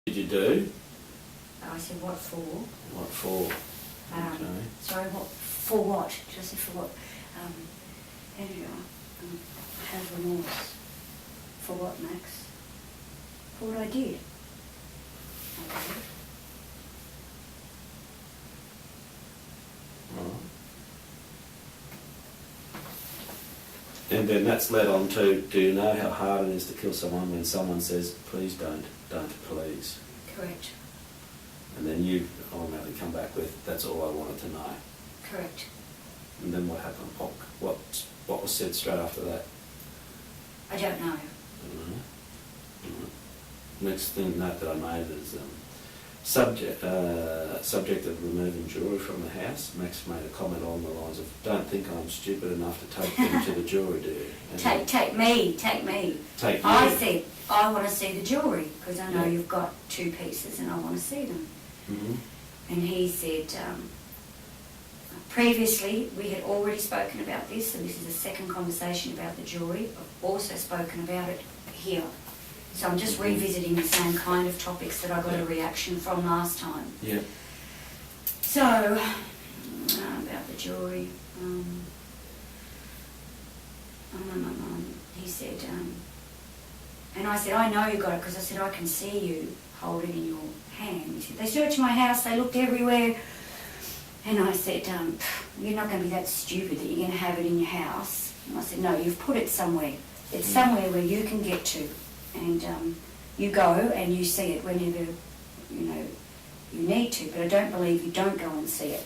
did you do? I said, what for? What for? Okay. Sorry, what for what? Just for what? Andrea, I have remorse. For what, Max? For what I did. Okay. And then that's led on to, do you know how hard it is to kill someone when someone says, please don't, please? Correct. And then you automatically come back with, that's all I wanted to know. Correct. And then what happened? What was said straight after that? I don't know. Next thing note that I made is subject of removing jewellery from the house. Max made a comment along the lines of, don't think I'm stupid enough to take them to the jewellery, do you? And Take me. Take you. I said, I want to see the jewellery because I know Yeah. you've got 2 pieces and I want to see them. Mm-hmm. And he said, previously we had already spoken about this, so this is the second conversation about the jewellery. I've also spoken about it here. So I'm just revisiting the same kind of topics that I got a reaction from last time. Yeah. So, about the jewellery, he said, and I said, I know you got it because I said, I can see you hold it in your hand. He said, they searched my house, they looked everywhere. And I said, you're not going to be that stupid that you're going to have it in your house. And I said, no, you've put it somewhere. It's somewhere where you can get to. And you go and you see it whenever, you need to. But I don't believe you don't go and see it.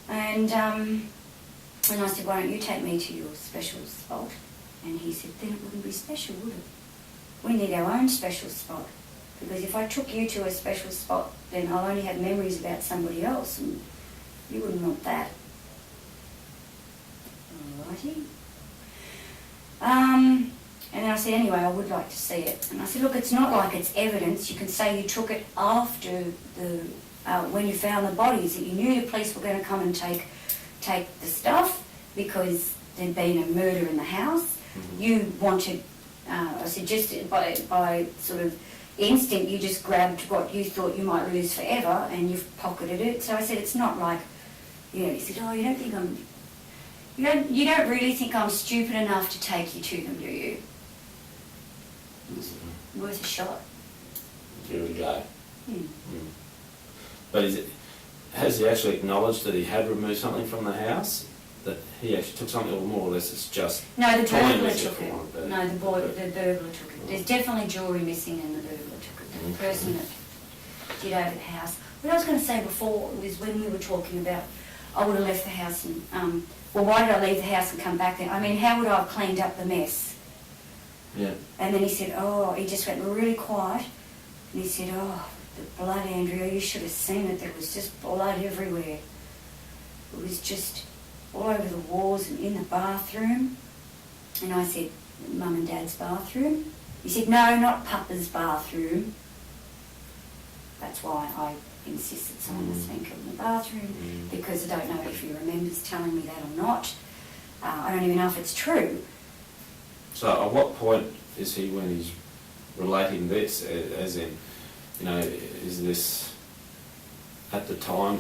And I said, why don't you take me to your special spot? And he said, then it wouldn't be special, would it? We need our own special spot. Because if I took you to a special spot, then I'll only have memories about somebody else, and you wouldn't want that. Alrighty. And then I said, anyway, I would like to see it. And I said, look, it's not like it's evidence. You can say you took it after when you found the bodies, that you knew the police were going to come and take the stuff because there'd been a murder in the house. Mm-hmm. You wanted, I said, just by sort of instinct, you just grabbed what you thought you might lose forever and you've pocketed it. So I said, it's not like, he said, oh, you don't really think I'm stupid enough to take you to them, do you? Worth a shot. Here we go. Mm. But has he actually acknowledged that he had removed something from the house? That he actually took something, or more or less it's just... No, the burglar took it. No, the burglar took it. There's definitely jewellery missing and the burglar took it. The person that did over the house. What I was going to say before was when we were talking about I would have left the house and... well, why did I leave the house and come back there? I mean, how would I have cleaned up the mess? Yeah. And then he said, he just went really quiet. And he said, the blood, Andrea, you should have seen it. There was just blood everywhere. It was just all over the walls and in the bathroom. And I said, Mum and Dad's bathroom? He said, no, not Papa's bathroom. That's why I insisted someone must think of the bathroom, because I don't know if he remembers telling me that or not. I don't even know if it's true. So at what point is he when he's relating this, as in, is this at the time,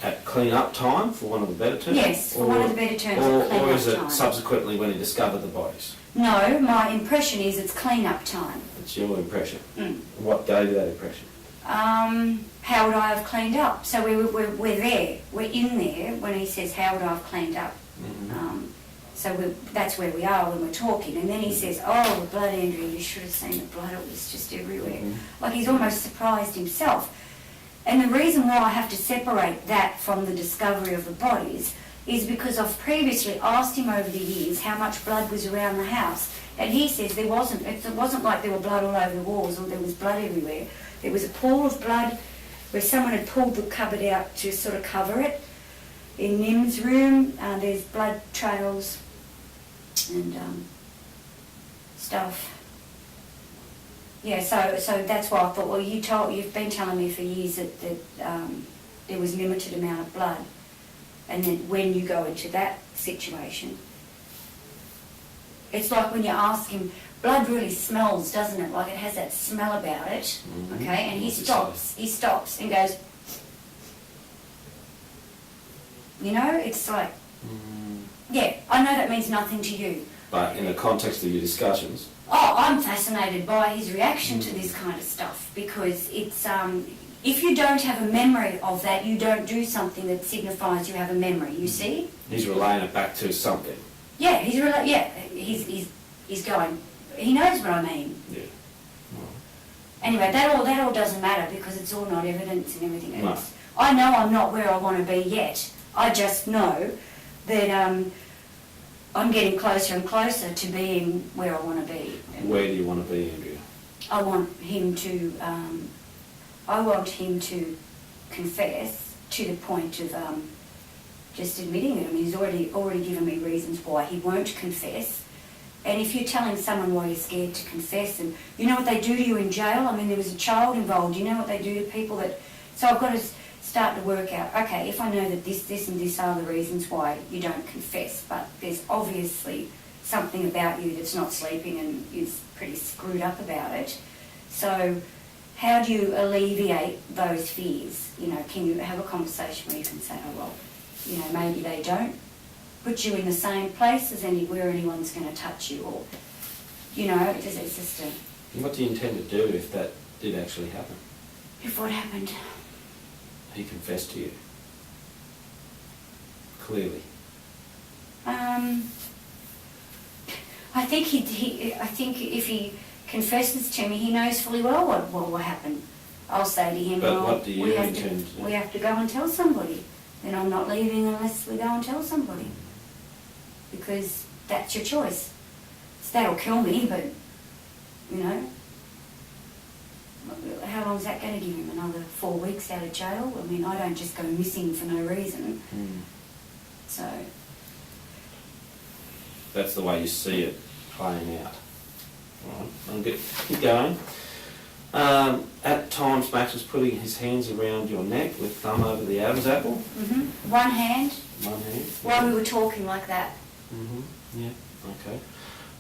at clean-up time, for want of a better term? Yes, for want of a better term, clean-up time. Or is it subsequently when he discovered the bodies? No, my impression is it's clean-up time. It's your impression? Mm. What gave you that impression? How would I have cleaned up? So we're there, we're in there when he says, how would I have cleaned up? Mm-hmm. So that's where we are when we're talking. And then he says, the blood, Andrea, you should have seen the blood, it was just everywhere. Mm-hmm. Like he's almost surprised himself. And the reason why I have to separate that from the discovery of the bodies is because I've previously asked him over the years how much blood was around the house. And he says there wasn't. It wasn't like there were blood all over the walls or there was blood everywhere. There was a pool of blood where someone had pulled the cupboard out to sort of cover it. In Nim's room, there's blood trails and stuff. Yeah, so that's why I thought, well, you've been telling me for years that there was limited amount of blood. And then when you go into that situation, it's like when you ask him, blood really smells, doesn't it? Like it has that smell about it, okay? And he stops and goes, you know, it's like, yeah, I know that means nothing to you. But in the context of your discussions, Oh, I'm fascinated by his reaction to this kind of stuff, because it's, if you don't have a memory of that, you don't do something that signifies you have a memory, you see? he's relaying it back to something. Yeah, he's going, he knows what I mean. Yeah. Anyway, that all doesn't matter, because it's all not evidence and everything No. else. I know I'm not where I want to be yet. I just know that I'm getting closer and closer to being where I want to be. Where do you want to be, Andrea? I want him to confess to the point of just admitting it. I mean, he's already given me reasons why he won't confess. And if you're telling someone why you're scared to confess, and you know what they do to you in jail? I mean, there was a child involved. You know what they do to people that... So I've got to start to work out, okay, if I know that this and this are the reasons why you don't confess, but there's obviously something about you that's not sleeping and is pretty screwed up about it. So how do you alleviate those fears? You know, can you have a conversation where you can say, oh, well, you know, maybe they don't put you in the same place as where anyone's going to touch you, or, you know, it's just a... And what do you intend to do if that did actually happen? If what happened? He confessed to you. Clearly. I think I think if he confesses to me, he knows fully well what will happen. I'll say to him, But well, what do you intend to do? we have to go and tell somebody. Then I'm not leaving unless we go and tell somebody. Because that's your choice. So that'll kill me, but, you know, how long is that going to give him? Another 4 weeks out of jail? I mean, I don't just go missing for no reason. So... That's the way you see it playing out. Right. I'll keep going. At times, Max was putting his hands around your neck with thumb over the Adam's apple. One hand. One hand. While we were talking like that. Yeah. Okay.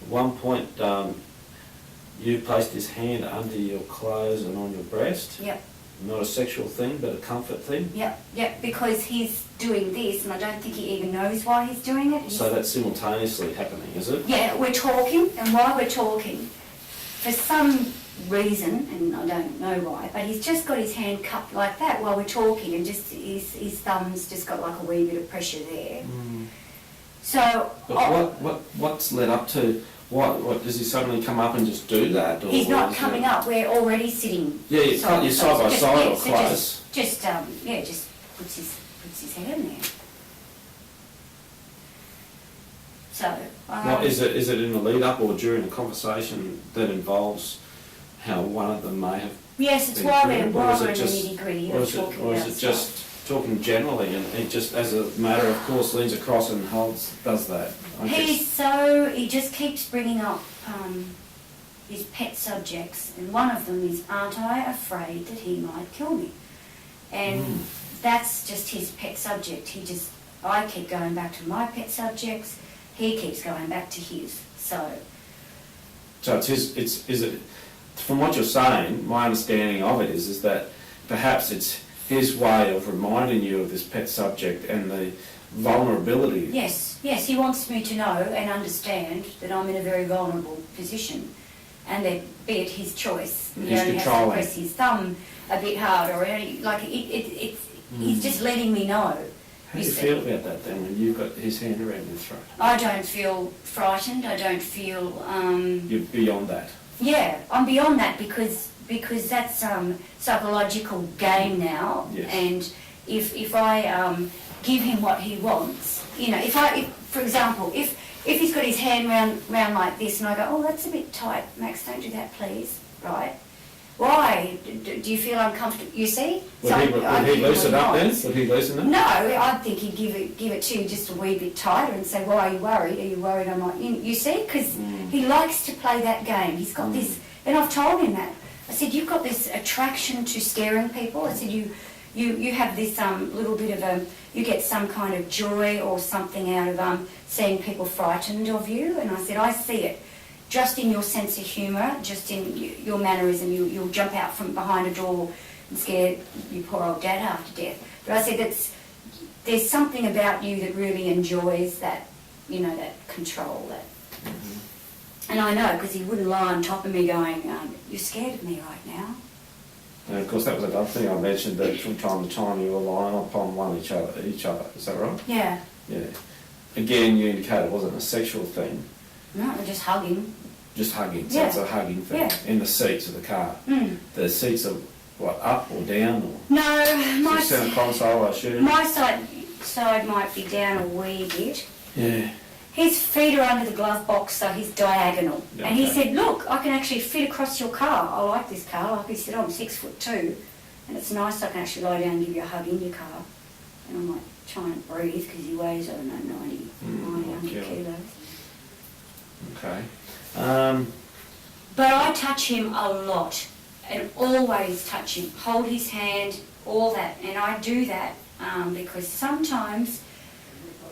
At one point, you placed his hand under your clothes and on your breast. Yep. Not a sexual thing, but a comfort thing. Yep, because he's doing this, and I don't think he even knows why he's doing it. So that's simultaneously happening, is it? Yeah, we're talking, and while we're talking, for some reason, and I don't know why, but he's just got his hand cupped like that while we're talking, and just his thumb's just got like a wee bit of pressure there. So... But what's led up to... What does he suddenly come up and just do that? Or he's not coming up, we're already sitting. Yeah, you're side by side or close. Just puts his head in there. So... Is it in the lead up or during a conversation that involves how one of them may have... Yes, it's while we're in the nitty-gritty of talking about Or is it just talking generally, and he just, as a matter of course, leans across and does that? He just keeps bringing up his pet subjects, and one of them is, aren't I afraid that he might kill me? And that's just his pet subject. I keep going back to my pet subjects, he keeps going back to his, so is it, from what you're saying, my understanding of it is that perhaps it's his way of reminding you of this pet subject and the vulnerability. Yes, he wants me to know and understand that I'm in a very vulnerable position, and that, be it his choice, he only has to press his thumb a bit harder, or he's just letting me know. How do you feel about that then, when you've got his hand around your throat? I don't feel frightened, I don't feel... You're beyond that? Yeah, I'm beyond that, because that's psychological game now, yes. And if I give him what he wants, you know, if for example, if he's got his hand round like this, and I go, oh, that's a bit tight, Max, don't do that, please, right? Why? Do you feel uncomfortable? You see? Would he loosen up then? Would he loosen up? No, I think he'd give it to you just a wee bit tighter and say, why are you worried? Are you worried I might... You see? Because he likes to play that game. He's got this... And I've told him that. I said, you've got this attraction to scaring people. I said, you have this little bit of you get some kind of joy or something out of seeing people frightened of you. And I said, I see it just in your sense of humour, just in your mannerism. You'll jump out from behind a door and scare your poor old dad half to death. But I said there's something about you that really enjoys that, you know, that control. That. And I know, because he wouldn't lie on top of me going, you're scared of me right now. And of course that was another thing I mentioned, that from time to time you were lying upon each other. Is that right? Yeah. Yeah. Again, you indicated it wasn't a sexual thing. No, just hugging. Just hugging. So Yeah. it's a hugging thing. Yeah. In the seats of the car. Mm. The seats are what, up or down or? No, my Centre console, I assume. my side might be down a wee bit. Yeah. His feet are under the glove box, so he's diagonal. Yeah, and he okay. said, look, I can actually fit across your car. I like this car. Like he said, I'm 6'2", and it's nice I can actually lie down and give you a hug in your car. And I'm like trying to breathe because he weighs, I don't know, 90, 100 kilos. Okay. But I touch him a lot, and always touch him, hold his hand, all that. And I do that because sometimes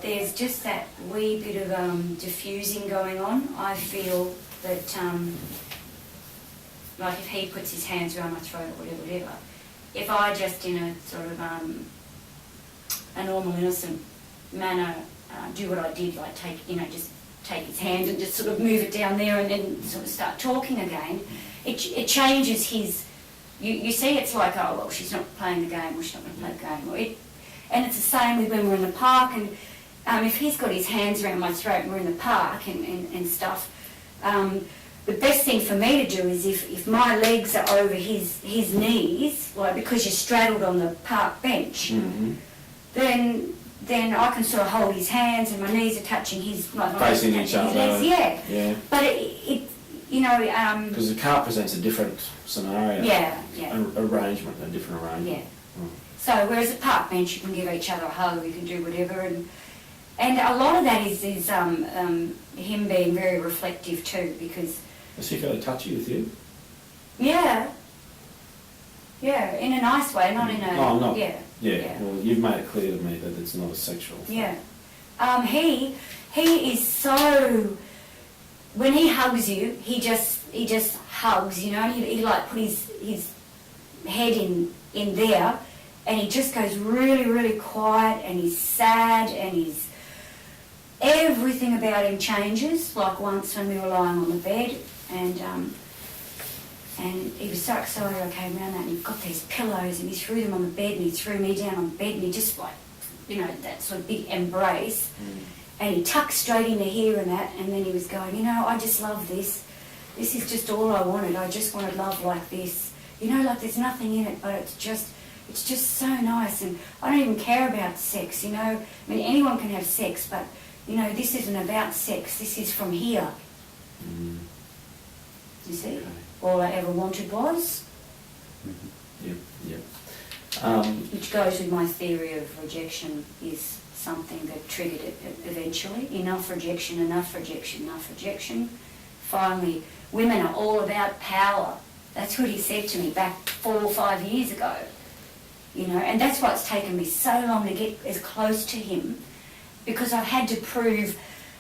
there's just that wee bit of diffusing going on. I feel that, like if he puts his hands around my throat or whatever, if I just in a sort of a normal, innocent manner do what I did, like just take his hand and just sort of move it down there and then sort of start talking again, it changes his, you see it's like, oh, well, she's not playing the game, or she's not going to play the game. And it's the same with when we're in the park, and if he's got his hands around my throat and we're in the park and stuff, the best thing for me to do is if my legs are over his knees, like because you're straddled on the park bench, then I can sort of hold his hands and my knees are touching his, like facing each other. Legs, yeah. Yeah. But it you know, because the car presents a different scenario. Yeah. Arrangement, a different arrangement. Yeah. So whereas at park bench you can give each other a hug or you can do whatever, and a lot of that is him being very reflective too, because. Is he fairly touchy with you? Yeah, in a nice way, not in a. Oh, not. Yeah. Well, you've made it clear to me that it's not a sexual thing. Yeah. He is so. When he hugs you, he just hugs, you know. He like put his head in there, and he just goes really, really quiet, and he's sad, and he's. Everything about him changes. Like once when we were lying on the bed, and he was so excited I came around that, and he got these pillows and he threw them on the bed and he threw me down on the bed and he just like, you know, that sort of big embrace. And he tucked straight into here and that, and then he was going, you know, I just love this. This is just all I wanted. I just wanted love like this. You know, like there's nothing in it, but it's just so nice, and I don't even care about sex, you know. I mean, anyone can have sex, but, you know, this isn't about sex. This is from here. You see? Okay. All I ever wanted was. Yep. Which goes with my theory of rejection is something that triggered it eventually. Enough rejection. Finally, women are all about power. That's what he said to me back 4 or 5 years ago. You know, and that's why it's taken me so long to get as close to him, because I've had to prove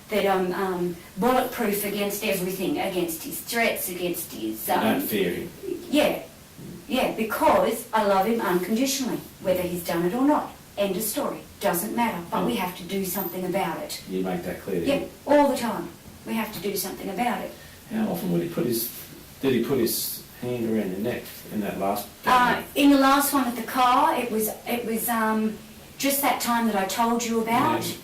that I'm bulletproof against everything, against his threats, against his... You don't fear him. Yeah, because I love him unconditionally, whether he's done it or not. End of story. Doesn't matter, but we have to do something about it. You make that clear to Yeah, him? all the time. We have to do something about it. How often did he put his hand around your neck in that last... In the last one at the car, it was just that time that I told you about. Yeah.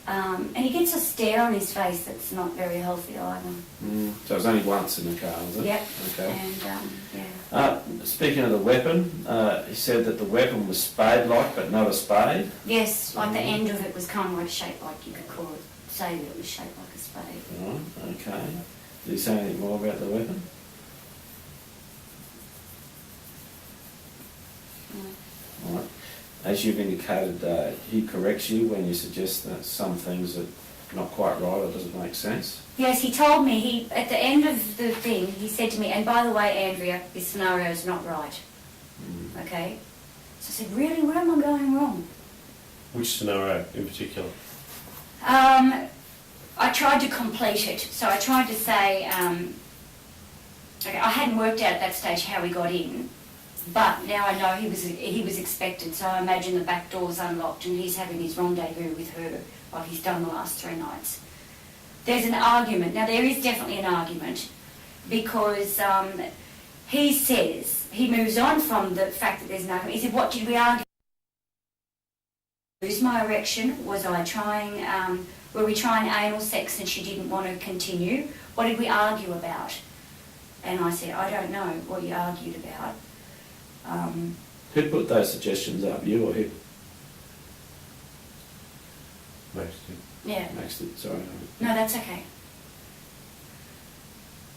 And he gets a stare on his face that's not very healthy either. So it was only once in the car, was it? Yep. Okay. And Speaking of the weapon, he said that the weapon was spade-like, but not a spade. yes, like the end of it was kind of like shaped like, you could call it, say that it was shaped like a spade. Right, okay. Did he say anything more about the weapon? Mm. Right. As you've indicated, he corrects you when you suggest that some things are not quite right or doesn't make sense. Yes, he told me, at the end of the thing, he said to me, and by the way, Andrea, this scenario is not right. Okay? So I said, really, where am I going wrong? Which scenario in particular? I tried to complete it. So I tried to say, okay, I hadn't worked out at that stage how he got in, but now I know he was expected, so I imagine the back door's unlocked and he's having his rendezvous with her like he's done the last 3 nights. There's an argument. Now there is definitely an argument because he says, he moves on from the fact that there's an argument. He said, what did we argue? Lose my erection? Was I trying, were we trying anal sex and she didn't want to continue? What did we argue about? And I said, I don't know what you argued about. Who put those suggestions up, you or him? Max did. Yeah. Max did, sorry. No, that's okay.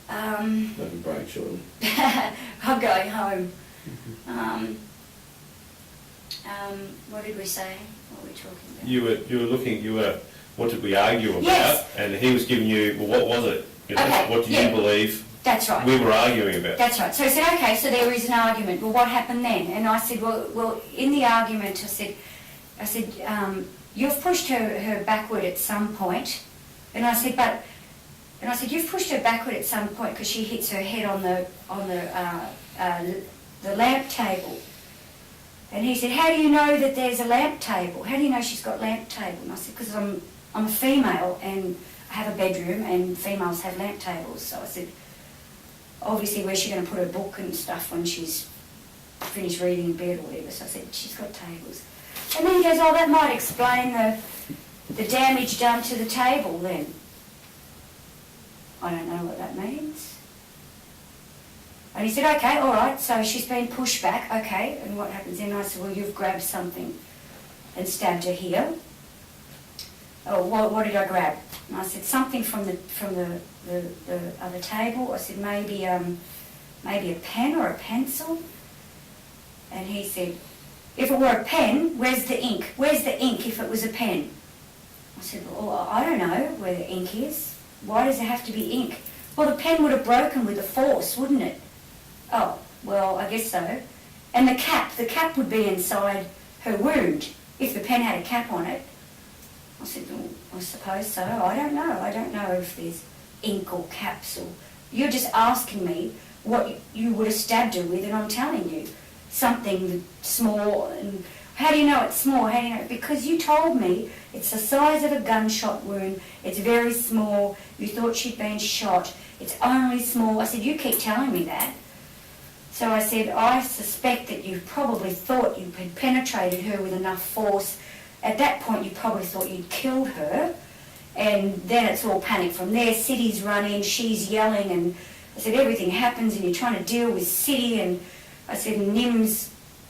Have a break shortly. I'm going home. What did we say? What were we talking about? What did we argue about? Yes. And he was giving you, well, what was it? You know, Okay, what do yeah. you believe That's right. we were arguing about? That's right. So he said, okay, so there is an argument. Well, what happened then? And I said, well, in the argument, I said, you've pushed her backward at some point. And I said, you've pushed her backward at some point because she hits her head on the lamp table. And he said, how do you know that there's a lamp table? How do you know she's got lamp table? And I said, because I'm a female and I have a bedroom and females have lamp tables. So I said, obviously where's she going to put her book and stuff when she's finished reading in bed or whatever? So I said, she's got tables. And then he goes, oh, that might explain the damage done to the table then. I don't know what that means. And he said, okay, all right, so she's been pushed back, okay, and what happens then? I said, well, you've grabbed something and stabbed her here. Oh, what did I grab? And I said, something from the other table. I said, maybe a pen or a pencil. And he said, if it were a pen, where's the ink? Where's the ink if it was a pen? I said, well, I don't know where the ink is. Why does there have to be ink? Well, the pen would have broken with the force, wouldn't it? Oh, well, I guess so. And the cap would be inside her wound if the pen had a cap on it. I said, well, I suppose so. I don't know if there's ink or caps or... You're just asking me what you would have stabbed her with, and I'm telling you something small. And how do you know it's small? How do you know? Because you told me it's the size of a gunshot wound. It's very small. You thought she'd been shot. It's only small. I said, you keep telling me that. So I said, I suspect that you probably thought you had penetrated her with enough force. At that point, you probably thought you'd killed her. And then it's all panic from there. City's running, she's yelling, and I said, everything happens and you're trying to deal with City. And I said, Nim's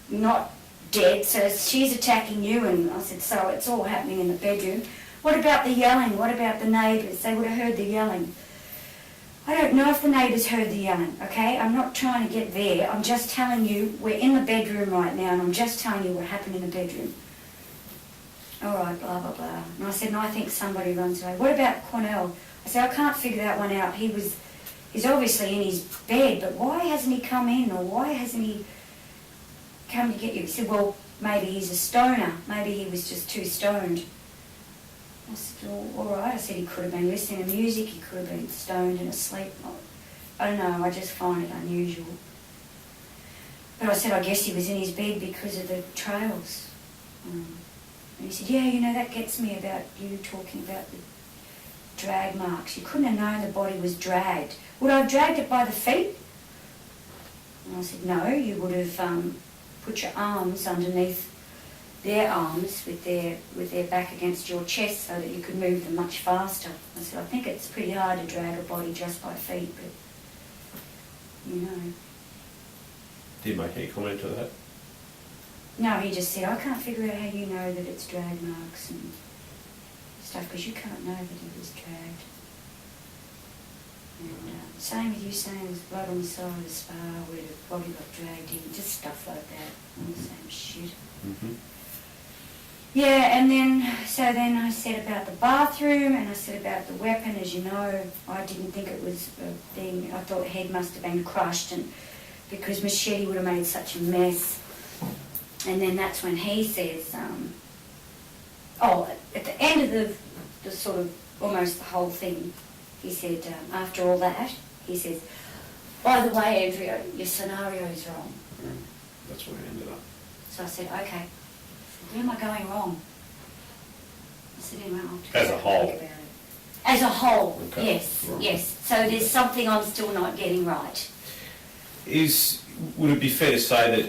not dead, so she's attacking you. And I said, so it's all happening in the bedroom. What about the yelling? What about the neighbours? They would have heard the yelling. I don't know if the neighbours heard the yelling, okay? I'm not trying to get there. I'm just telling you, we're in the bedroom right now, and I'm just telling you what happened in the bedroom. All right, blah, blah, blah. And I said, no, I think somebody runs away. What about Cornell? I said, I can't figure that one out. He's obviously in his bed, but why hasn't he come in, or why hasn't he come to get you? He said, well, maybe he's a stoner. Maybe he was just too stoned. I said, well, all right. I said, he could have been listening to music. He could have been stoned and asleep. I don't know. I just find it unusual. But I said, I guess he was in his bed because of the trails. And he said, yeah, you know, that gets me about you talking about the drag marks. You couldn't have known the body was dragged. Would I have dragged it by the feet? And I said, no, you would have put your arms underneath their arms with their back against your chest so that you could move them much faster. I said, I think it's pretty hard to drag a body just by feet, but, you know. Did he make any comment to that? No, he just said, I can't figure out how you know that it's drag marks and stuff, because you can't know that it was dragged. And same with you saying there's blood on the side of the spa where the body got dragged in, just stuff like that, all the same shit. Mm-hmm. Yeah, and then I said about the bathroom, and I said about the weapon. As you know, I didn't think it was a thing. I thought the head must have been crushed, and because machete would have made such a mess. And then that's when he says, at the end of the sort of almost the whole thing. He said, after all that, he says, by the way, Andrea, your scenario is wrong. That's where I ended up. So I said, okay, where am I going wrong? I said, anyway, I'll just As a whole? think about it. As a whole, Okay. yes, Right. yes. So there's something I'm still not getting right. Would it be fair to say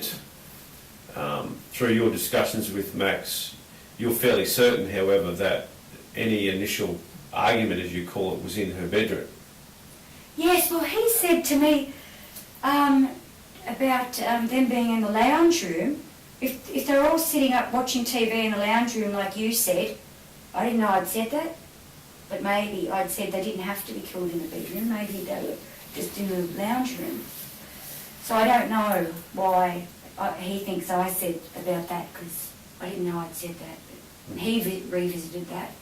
that through your discussions with Max, you're fairly certain, however, that any initial argument, as you call it, was in her bedroom? Yes, well, he said to me about them being in the lounge room. If they're all sitting up watching TV in the lounge room like you said, I didn't know I'd said that, but maybe I'd said they didn't have to be killed in the bedroom. Maybe they were just in the lounge room. So I don't know why he thinks I said about that, because I didn't know I'd said that. But he revisited that.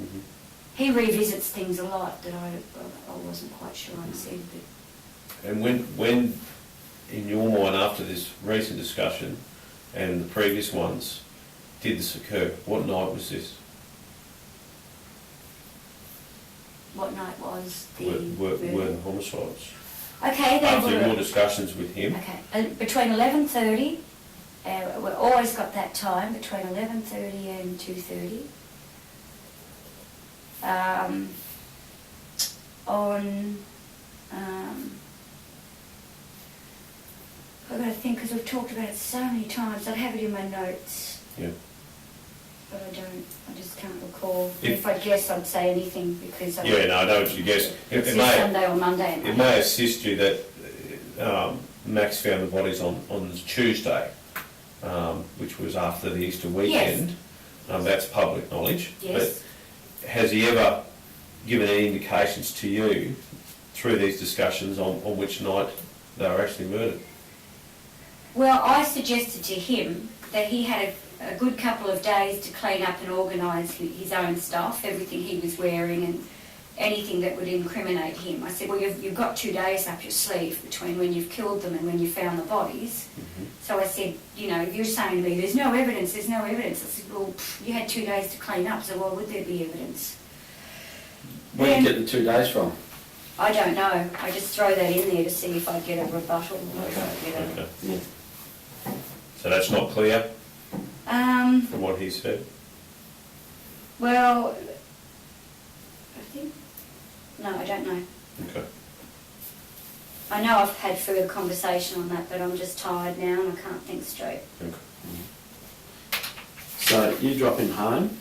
Mm-hmm. He revisits things a lot that I wasn't quite sure I said. But And when, in your mind, after this recent discussion and the previous ones, did this occur? What night was this? what night was the Were murder? the homicides? Okay, they After were. your discussions with him? Okay, between 11:30, we've always got that time, between 11:30 and 2:30. I've got to think, because we've talked about it so many times. I'd have it in my notes, Yeah. but I don't. I just can't recall. If- If I guess, I'd say anything, because Yeah, no, I know what you guess. it's It this may, Sunday or Monday. it may assist you that Max found the bodies on Tuesday, which was after the Easter weekend. That's public knowledge. Yes. But has he ever given any indications to you through these discussions on which night they were actually murdered? Well, I suggested to him that he had a good couple of days to clean up and organise his own stuff, everything he was wearing and anything that would incriminate him. I said, well, you've got 2 days up your sleeve between when you've killed them and when you found the bodies. Mm-hmm. So I said, you're saying to me, there's no evidence. I said, well, you had 2 days to clean up, so why would there be evidence? Where did you Then- get the 2 days from? I don't know. I just throw that in there to see if I get a rebuttal. Or if I get Okay. Yeah. So that's not clear a, from what he said? well, I think, no, I don't know. Okay. I know I've had further conversation on that, but I'm just tired now and I can't think straight. Okay. So you drop him home,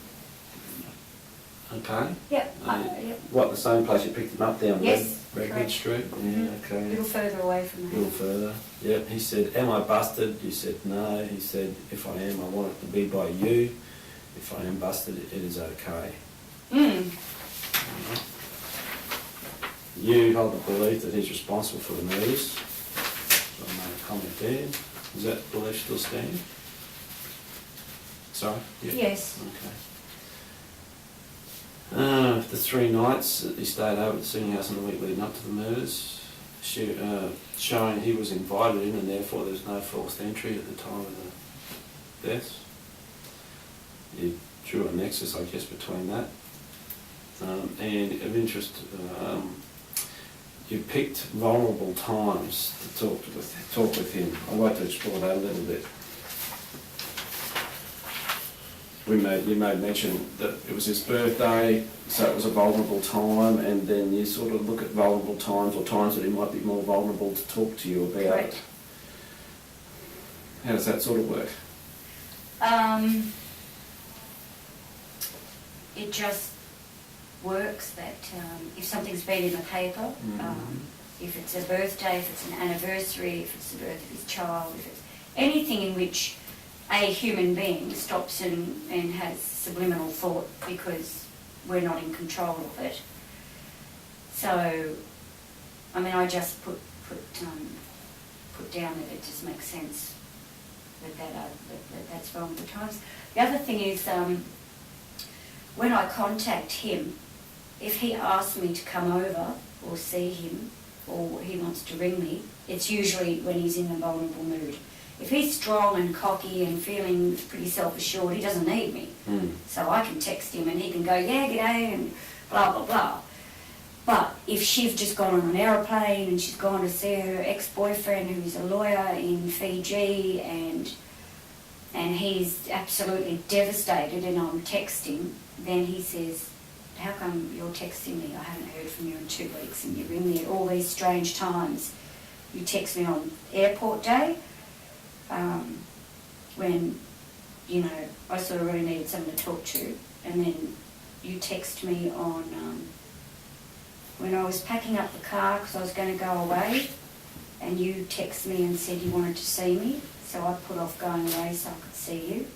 okay? Yep, Yep. What, the same place you picked him up down Yes, Redwood correct. Street? a Yeah, okay. little further away from A the little house. further. Yep. He said, am I busted? You said no. He said, if I am, I want it to be by you. If I am busted, it is okay. Mm. You hold the belief that he's responsible for the murders. So I made a comment there. Does that belief still stand? Sorry? Yeah. Yes. Okay. The 3 nights that he stayed over at the Singh house in the week leading up to the murders, showing he was invited in and therefore there's no forced entry at the time of the deaths. You drew a nexus, I guess, between that. And of interest, you picked vulnerable times to talk with him. I'd like to explore that a little bit. You made mention that it was his birthday, so it was a vulnerable time, and then you sort of look at vulnerable times or times that he might be more vulnerable to talk to you about. Correct. How does that sort of work? It just works that if something's been in the paper, if it's a birthday, if it's an anniversary, if it's the birth of his child, if it's anything in which a human being stops and has subliminal thought because we're not in control of it. So, I mean, I just put down that it just makes sense that's vulnerable times. The other thing is, when I contact him, if he asks me to come over or see him or he wants to ring me, it's usually when he's in a vulnerable mood. If he's strong and cocky and feeling pretty self-assured, he doesn't need me. So I can text him and he can go, yeah, g'day, and blah, blah, blah. But if she's just gone on an aeroplane and she's gone to see her ex-boyfriend who's a lawyer in Fiji and he's absolutely devastated and I'm texting, then he says, how come you're texting me? I haven't heard from you in 2 weeks and you ring me at all these strange times. You text me on airport day when, you know, I sort of really needed someone to talk to, and then you text me on when I was packing up the car because I was going to go away, and you text me and said you wanted to see me, so I put off going away so I could see you.